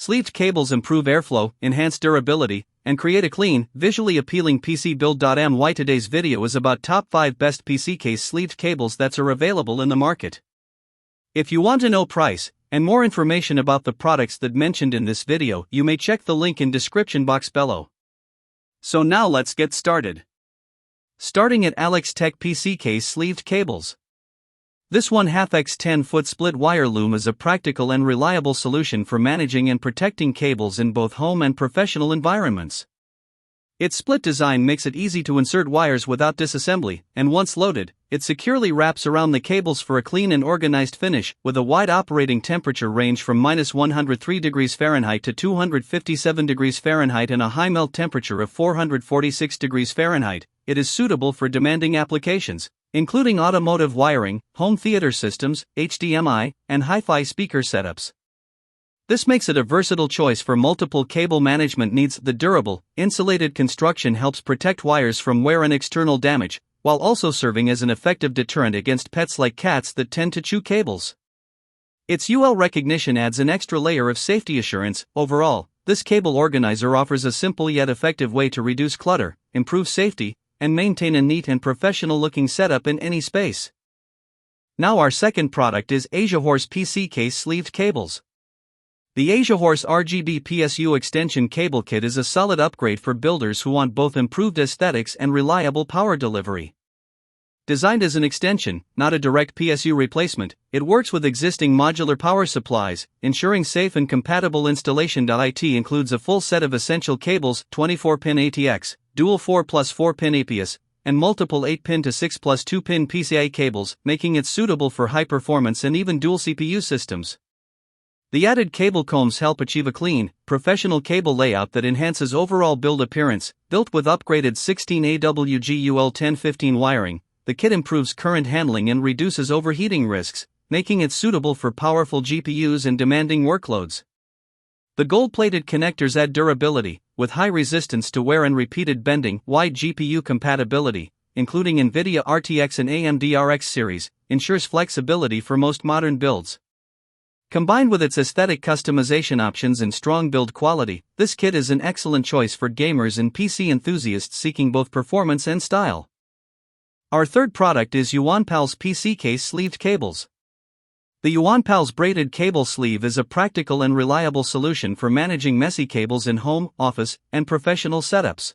Sleeved cables improve airflow, enhance durability, and create a clean, visually appealing PC build. Today's video is about top 5 best PC case sleeved cables that are available in the market. If you want to know price and more information about the products that mentioned in this video, you may check the link in description box below. So now let's get started. Starting at Alex Tech PC case sleeved cables. This 1/2x 10-foot split wire loom is a practical and reliable solution for managing and protecting cables in both home and professional environments. Its split design makes it easy to insert wires without disassembly, and once loaded, it securely wraps around the cables for a clean and organized finish, with a wide operating temperature range from -103 degrees Fahrenheit to 257 degrees Fahrenheit and a high melt temperature of 446 degrees Fahrenheit. It is suitable for demanding applications, including automotive wiring, home theater systems, HDMI, and hi-fi speaker setups. This makes it a versatile choice for multiple cable management needs. The durable, insulated construction helps protect wires from wear and external damage, while also serving as an effective deterrent against pets like cats that tend to chew cables. Its UL recognition adds an extra layer of safety assurance. Overall, this cable organizer offers a simple yet effective way to reduce clutter, improve safety, and maintain a neat and professional-looking setup in any space. Now our second product is AsiaHorse PC case sleeved cables. The AsiaHorse RGB PSU extension cable kit is a solid upgrade for builders who want both improved aesthetics and reliable power delivery. Designed as an extension, not a direct PSU replacement, it works with existing modular power supplies, ensuring safe and compatible installation. It includes a full set of essential cables, 24-pin ATX, dual 4+4-pin APS, and multiple 8-pin to 6+2-pin PCIe cables, making it suitable for high-performance and even dual CPU systems. The added cable combs help achieve a clean, professional cable layout that enhances overall build appearance. Built with upgraded 16AWG-UL1015 wiring, the kit improves current handling and reduces overheating risks, making it suitable for powerful GPUs and demanding workloads. The gold-plated connectors add durability, with high resistance to wear and repeated bending. Wide GPU compatibility, including NVIDIA RTX and AMD RX series, ensures flexibility for most modern builds. Combined with its aesthetic customization options and strong build quality, this kit is an excellent choice for gamers and PC enthusiasts seeking both performance and style. Our third product is YuanPals PC case sleeved cables. The YuanPals braided cable sleeve is a practical and reliable solution for managing messy cables in home, office, and professional setups.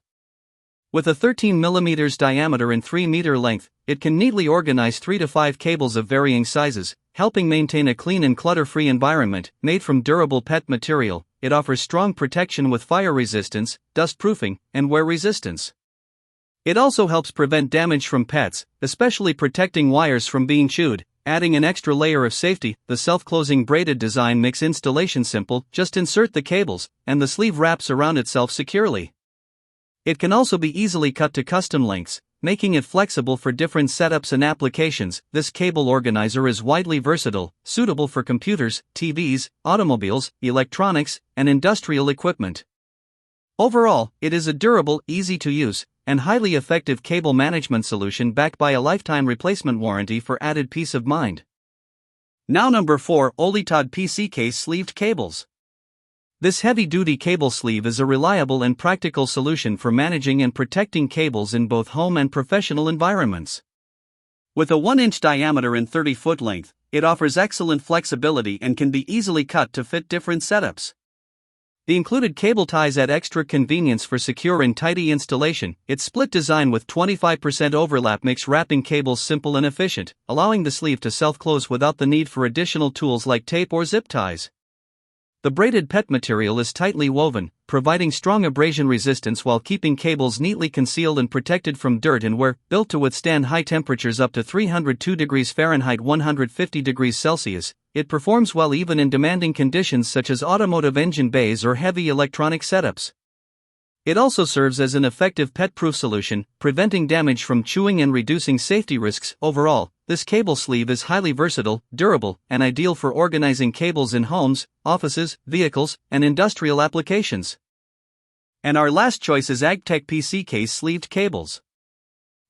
With a 13mm diameter and 3-meter length, it can neatly organize 3 to 5 cables of varying sizes, helping maintain a clean and clutter-free environment. Made from durable PET material, it offers strong protection with fire resistance, dust-proofing, and wear resistance. It also helps prevent damage from pets, especially protecting wires from being chewed, adding an extra layer of safety. The self-closing braided design makes installation simple. Just insert the cables, and the sleeve wraps around itself securely. It can also be easily cut to custom lengths, making it flexible for different setups and applications. This cable organizer is widely versatile, suitable for computers, TVs, automobiles, electronics, and industrial equipment. Overall, it is a durable, easy-to-use, and highly effective cable management solution backed by a lifetime replacement warranty for added peace of mind. Now number 4, Olitod PC case sleeved cables. This heavy-duty cable sleeve is a reliable and practical solution for managing and protecting cables in both home and professional environments. With a 1-inch diameter and 30-foot length, it offers excellent flexibility and can be easily cut to fit different setups. The included cable ties add extra convenience for secure and tidy installation. Its split design with 25% overlap makes wrapping cables simple and efficient, allowing the sleeve to self-close without the need for additional tools like tape or zip ties. The braided PET material is tightly woven, providing strong abrasion resistance while keeping cables neatly concealed and protected from dirt and wear. Built to withstand high temperatures up to 302 degrees Fahrenheit 150 degrees Celsius, it performs well even in demanding conditions such as automotive engine bays or heavy electronic setups. It also serves as an effective pet-proof solution, preventing damage from chewing and reducing safety risks. Overall, this cable sleeve is highly versatile, durable, and ideal for organizing cables in homes, offices, vehicles, and industrial applications. And our last choice is AgTech PC case sleeved cables.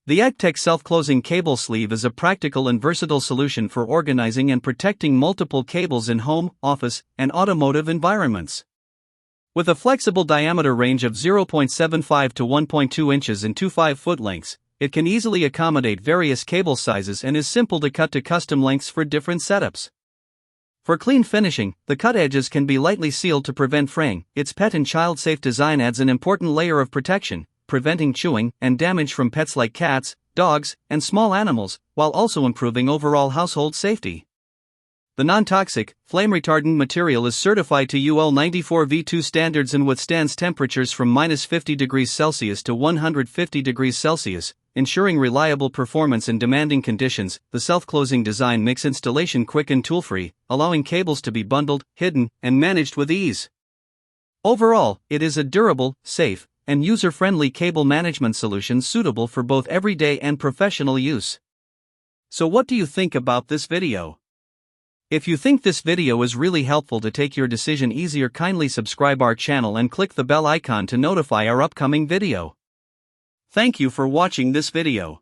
The AgTech self-closing cable sleeve is a practical and versatile solution for organizing and protecting multiple cables in home, office, and automotive environments. With a flexible diameter range of 0.75 to 1.2 inches in two 5-foot lengths, it can easily accommodate various cable sizes and is simple to cut to custom lengths for different setups. For clean finishing, the cut edges can be lightly sealed to prevent fraying. Its pet and child-safe design adds an important layer of protection, preventing chewing and damage from pets like cats, dogs, and small animals, while also improving overall household safety. The non-toxic, flame-retardant material is certified to UL 94V2 standards and withstands temperatures from -50 degrees Celsius to 150 degrees Celsius, ensuring reliable performance in demanding conditions. The self-closing design makes installation quick and tool-free, allowing cables to be bundled, hidden, and managed with ease. Overall, it is a durable, safe, and user-friendly cable management solution suitable for both everyday and professional use. So what do you think about this video? If you think this video is really helpful to take your decision easier, kindly subscribe our channel and click the bell icon to notify our upcoming video. Thank you for watching this video.